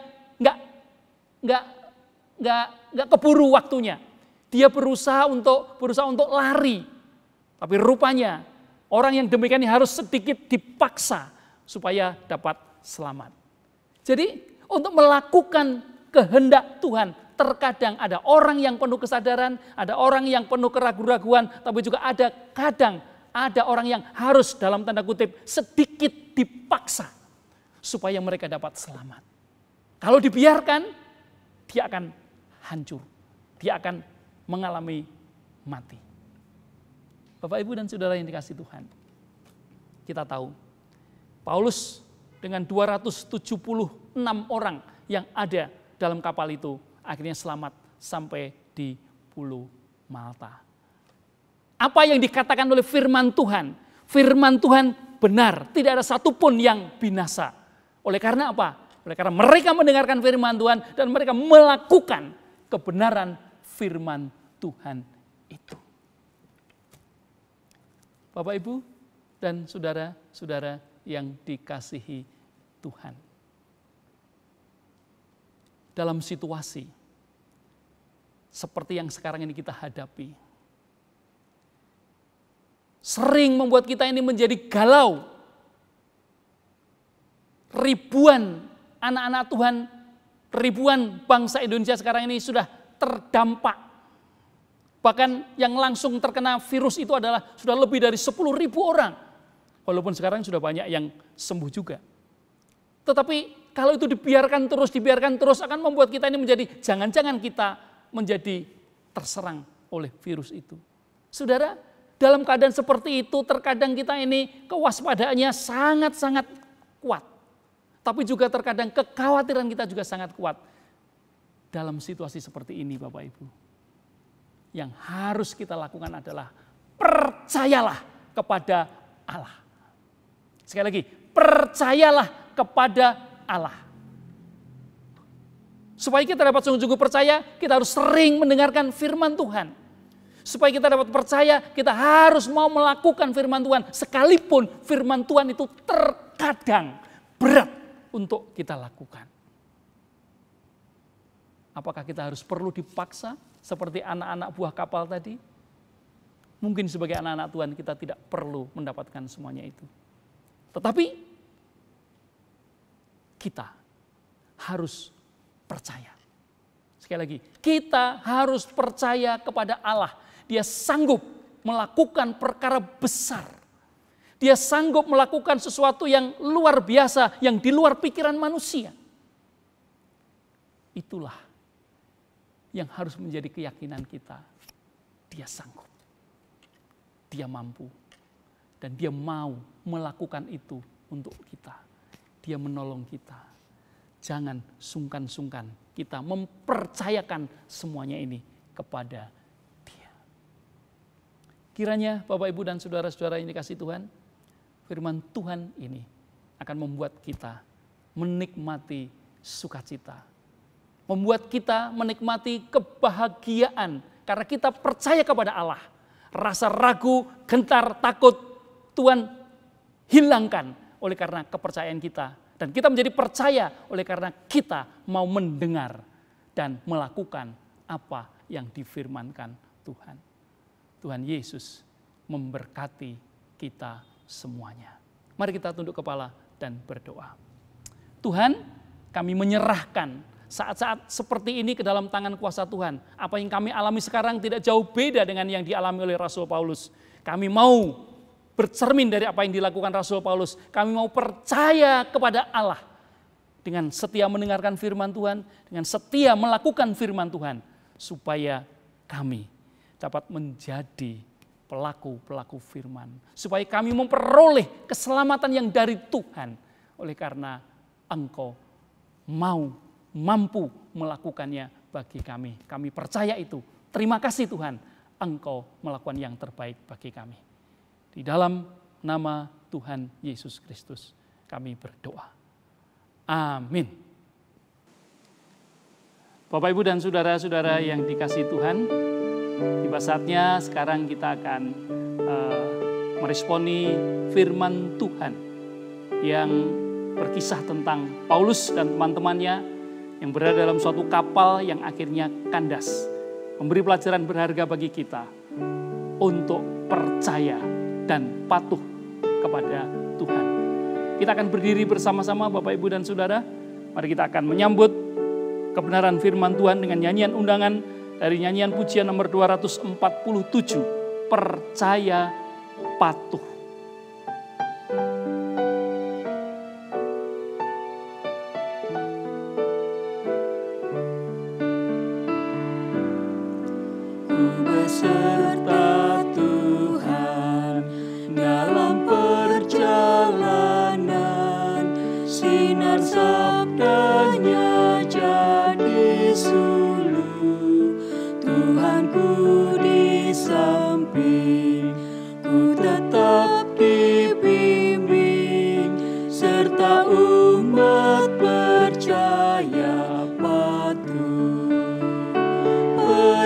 nggak keburu waktunya. Dia berusaha untuk lari. Tapi rupanya orang yang demikian ini harus sedikit dipaksa supaya dapat selamat. Jadi untuk melakukan kehendak Tuhan, terkadang ada orang yang penuh kesadaran, ada orang yang penuh keraguan-raguan, tapi juga ada orang yang harus dalam tanda kutip sedikit dipaksa supaya mereka dapat selamat. Kalau dibiarkan, dia akan hancur. Dia akan mengalami mati. Bapak, Ibu, dan Saudara yang dikasihi Tuhan. Kita tahu, Paulus dengan 276 orang yang ada dalam kapal itu, akhirnya selamat sampai di Pulau Malta. Apa yang dikatakan oleh firman Tuhan? Firman Tuhan benar, tidak ada satupun yang binasa. Oleh karena apa? Oleh karena mereka mendengarkan firman Tuhan dan mereka melakukan kebenaran firman Tuhan itu. Bapak, Ibu, dan saudara-saudara yang dikasihi Tuhan. Dalam situasi seperti yang sekarang ini kita hadapi, sering membuat kita ini menjadi galau. Ribuan anak-anak Tuhan, ribuan bangsa Indonesia sekarang ini sudah terdampak. Bahkan yang langsung terkena virus itu adalah sudah lebih dari 10.000 orang. Walaupun sekarang sudah banyak yang sembuh juga. Tetapi kalau itu dibiarkan terus akan membuat kita ini menjadi, jangan-jangan kita menjadi terserang oleh virus itu. Saudara, dalam keadaan seperti itu terkadang kita ini kewaspadaannya sangat-sangat kuat. Tapi juga terkadang kekhawatiran kita juga sangat kuat. Dalam situasi seperti ini Bapak Ibu, yang harus kita lakukan adalah percayalah kepada Allah. Sekali lagi, percayalah kepada Allah. Supaya kita dapat sungguh-sungguh percaya, kita harus sering mendengarkan firman Tuhan. Supaya kita dapat percaya, kita harus mau melakukan firman Tuhan. Sekalipun firman Tuhan itu terkadang berat untuk kita lakukan. Apakah kita harus perlu dipaksa seperti anak-anak buah kapal tadi? Mungkin sebagai anak-anak Tuhan kita tidak perlu mendapatkan semuanya itu. Tetapi kita harus percaya. Sekali lagi, kita harus percaya kepada Allah. Dia sanggup melakukan perkara besar. Dia sanggup melakukan sesuatu yang luar biasa, yang di luar pikiran manusia. Itulah yang harus menjadi keyakinan kita. Dia sanggup. Dia mampu. Dan dia mau melakukan itu untuk kita. Dia menolong kita. Jangan sungkan-sungkan kita mempercayakan semuanya ini kepada Dia. Kiranya Bapak Ibu dan saudara-saudara yang dikasihi Tuhan, firman Tuhan ini akan membuat kita menikmati sukacita. Membuat kita menikmati kebahagiaan karena kita percaya kepada Allah. Rasa ragu, gentar, takut Tuhan hilangkan oleh karena kepercayaan kita. Dan kita menjadi percaya oleh karena kita mau mendengar dan melakukan apa yang difirmankan Tuhan. Tuhan Yesus memberkati kita semuanya. Mari kita tunduk kepala dan berdoa. Tuhan, kami menyerahkan saat-saat seperti ini ke dalam tangan kuasa Tuhan. Apa yang kami alami sekarang tidak jauh beda dengan yang dialami oleh Rasul Paulus. Kami mau bercermin dari apa yang dilakukan Rasul Paulus. Kami mau percaya kepada Allah. Dengan setia mendengarkan firman Tuhan. Dengan setia melakukan firman Tuhan. Supaya kami dapat menjadi pelaku-pelaku firman. Supaya kami memperoleh keselamatan yang dari Tuhan. Oleh karena Engkau mampu melakukannya bagi kami. Kami percaya itu. Terima kasih Tuhan. Engkau melakukan yang terbaik bagi kami. Di dalam nama Tuhan Yesus Kristus kami berdoa. Amin. Bapak Ibu dan saudara-saudara yang dikasihi Tuhan, tiba saatnya sekarang kita akan meresponi firman Tuhan yang berkisah tentang Paulus dan teman-temannya yang berada dalam suatu kapal yang akhirnya kandas. Memberi pelajaran berharga bagi kita untuk percaya dan patuh kepada Tuhan. Kita akan berdiri bersama-sama Bapak Ibu dan Saudara. Mari kita akan menyambut kebenaran firman Tuhan dengan nyanyian undangan dari nyanyian pujian nomor 247. Percaya patuh. Beserta Tuhan dalam perjalanan, sinar sabdanya jadi suluh. Tuhanku di samping, ku tetap dibimbing, serta umat percaya patuh.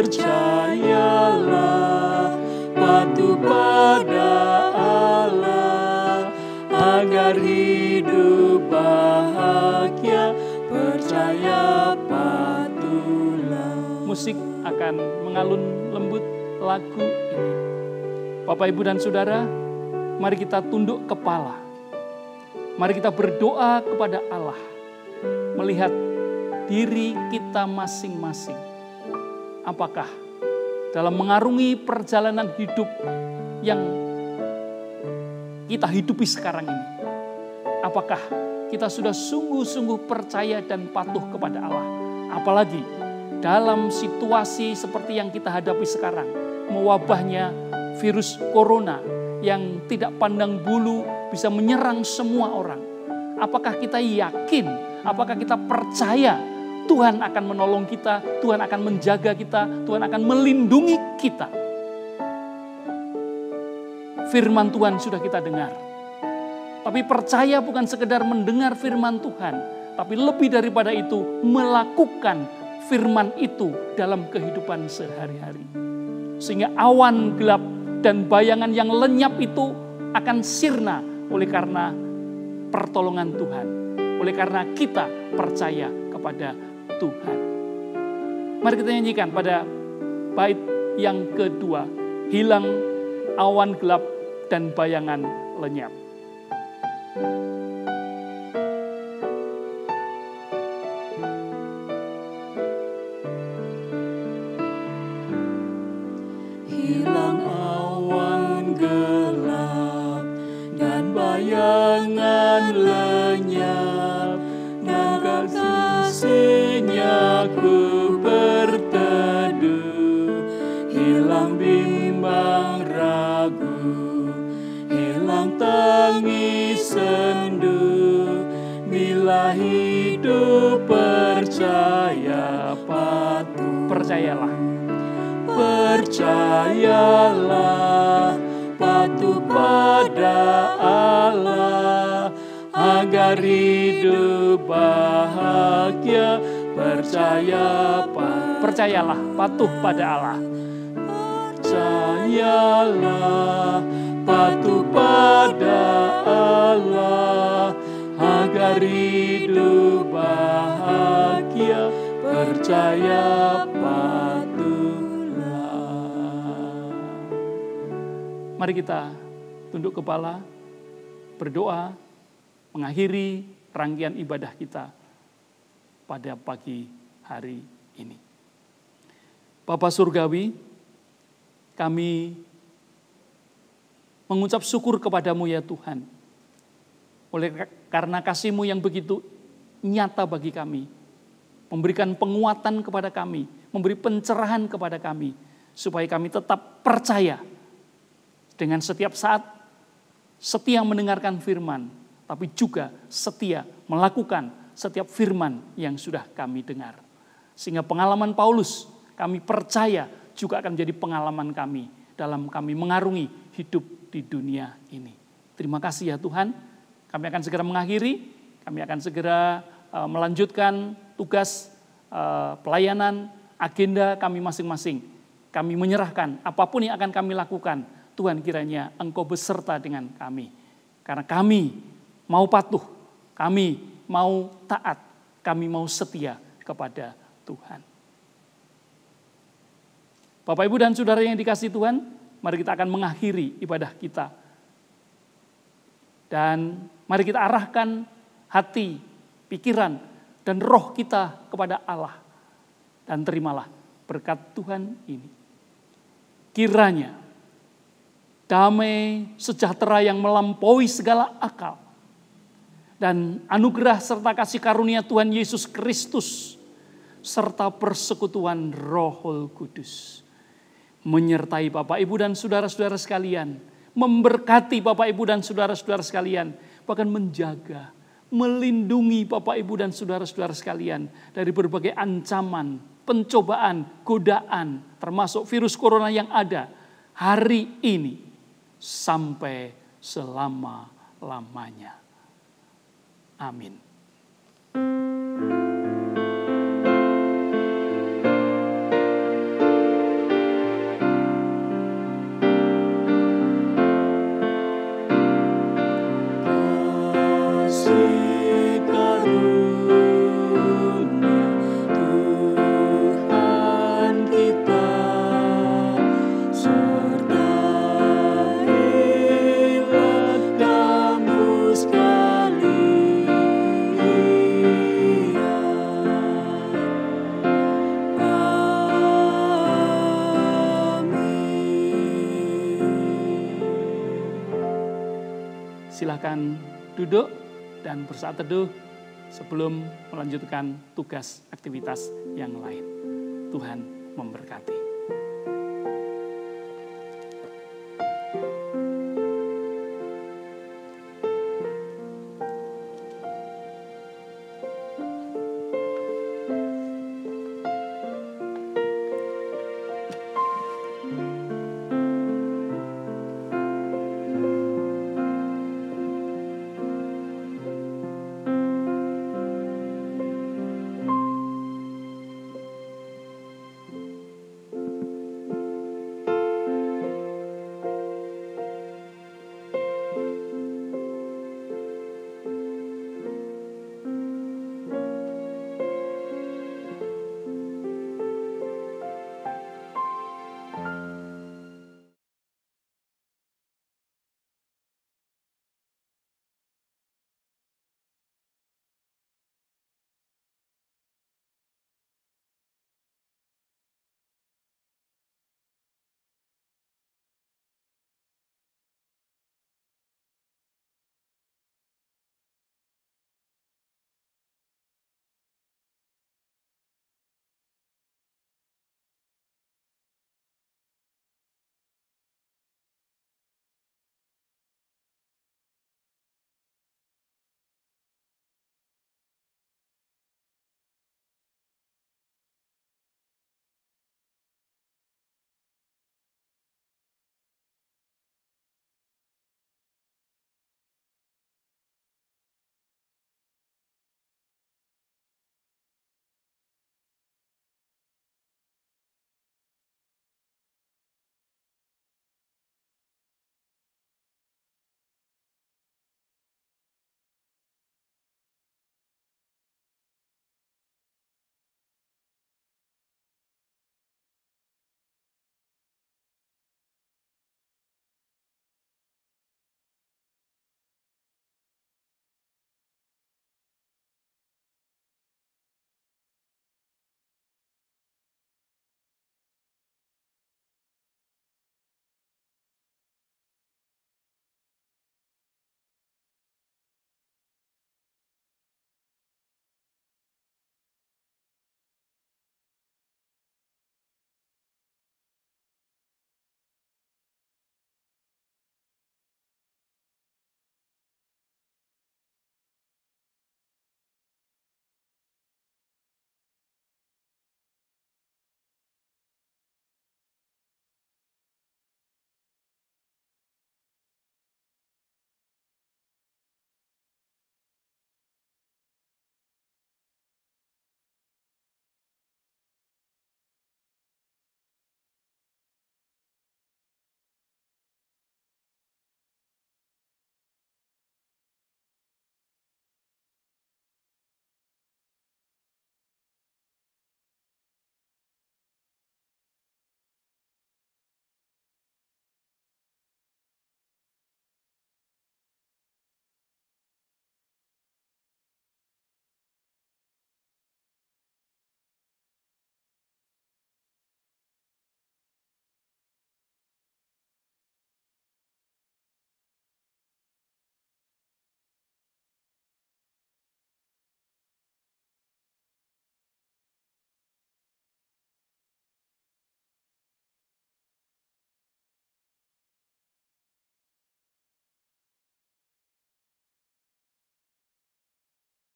Percayalah, patuh pada Allah, agar hidup bahagia. Percaya patuhlah. Musik akan mengalun lembut lagu ini. Bapak Ibu dan Saudara, mari kita tunduk kepala. Mari kita berdoa kepada Allah. Melihat diri kita masing-masing. Apakah dalam mengarungi perjalanan hidup yang kita hidupi sekarang ini. Apakah kita sudah sungguh-sungguh percaya dan patuh kepada Allah? Apalagi dalam situasi seperti yang kita hadapi sekarang, mewabahnya virus corona yang tidak pandang bulu bisa menyerang semua orang. Apakah kita yakin, apakah kita percaya Tuhan akan menolong kita, Tuhan akan menjaga kita, Tuhan akan melindungi kita? Firman Tuhan sudah kita dengar. Tapi percaya bukan sekedar mendengar firman Tuhan, tapi lebih daripada itu melakukan firman itu dalam kehidupan sehari-hari. Sehingga awan gelap dan bayangan yang lenyap itu akan sirna oleh karena pertolongan Tuhan. Oleh karena kita percaya kepada Tuhan. Mari kita nyanyikan pada bait yang kedua. Hilang awan gelap dan bayangan lenyap. Hilang awan gelap dan bayangan lenyap, dan kasihnya ku berteduh. Hilang bimbang ragu, hilang tangis sendu, bila hidup percaya patuh. Percayalah. Percayalah, patuh pada Allah, agar hidup bahagia. Percayalah, patuh pada Allah. Percayalah, patuh pada Allah, agar hidup bahagia. Percaya Mari kita tunduk kepala, berdoa, mengakhiri rangkaian ibadah kita pada pagi hari ini. Bapa Surgawi, kami mengucap syukur kepadamu ya Tuhan. Oleh karena kasih-Mu yang begitu nyata bagi kami, memberikan penguatan kepada kami, memberi pencerahan kepada kami, supaya kami tetap percaya dengan setiap saat setia mendengarkan firman, tapi juga setia melakukan setiap firman yang sudah kami dengar. Sehingga pengalaman Paulus, kami percaya juga akan menjadi pengalaman kami dalam kami mengarungi hidup di dunia ini. Terima kasih ya Tuhan, kami akan segera mengakhiri, kami akan segera melanjutkan tugas pelayanan, agenda kami masing-masing. Kami menyerahkan apapun yang akan kami lakukan, Tuhan kiranya Engkau beserta dengan kami. Karena kami mau patuh, kami mau taat, kami mau setia kepada Tuhan. Bapak, Ibu, dan Saudara yang dikasihi Tuhan, mari kita akan mengakhiri ibadah kita. Dan mari kita arahkan hati, pikiran, dan roh kita kepada Allah. Dan terimalah berkat Tuhan ini. Kiranya damai sejahtera yang melampaui segala akal dan anugerah serta kasih karunia Tuhan Yesus Kristus serta persekutuan Roh Kudus menyertai Bapak, Ibu, dan saudara-saudara sekalian, memberkati Bapak, Ibu, dan saudara-saudara sekalian, bahkan menjaga, melindungi Bapak, Ibu, dan saudara-saudara sekalian dari berbagai ancaman, pencobaan, godaan, termasuk virus corona yang ada hari ini sampai selama-lamanya. Amin. Silahkan duduk dan bersaat teduh sebelum melanjutkan tugas aktivitas yang lain. Tuhan memberkati.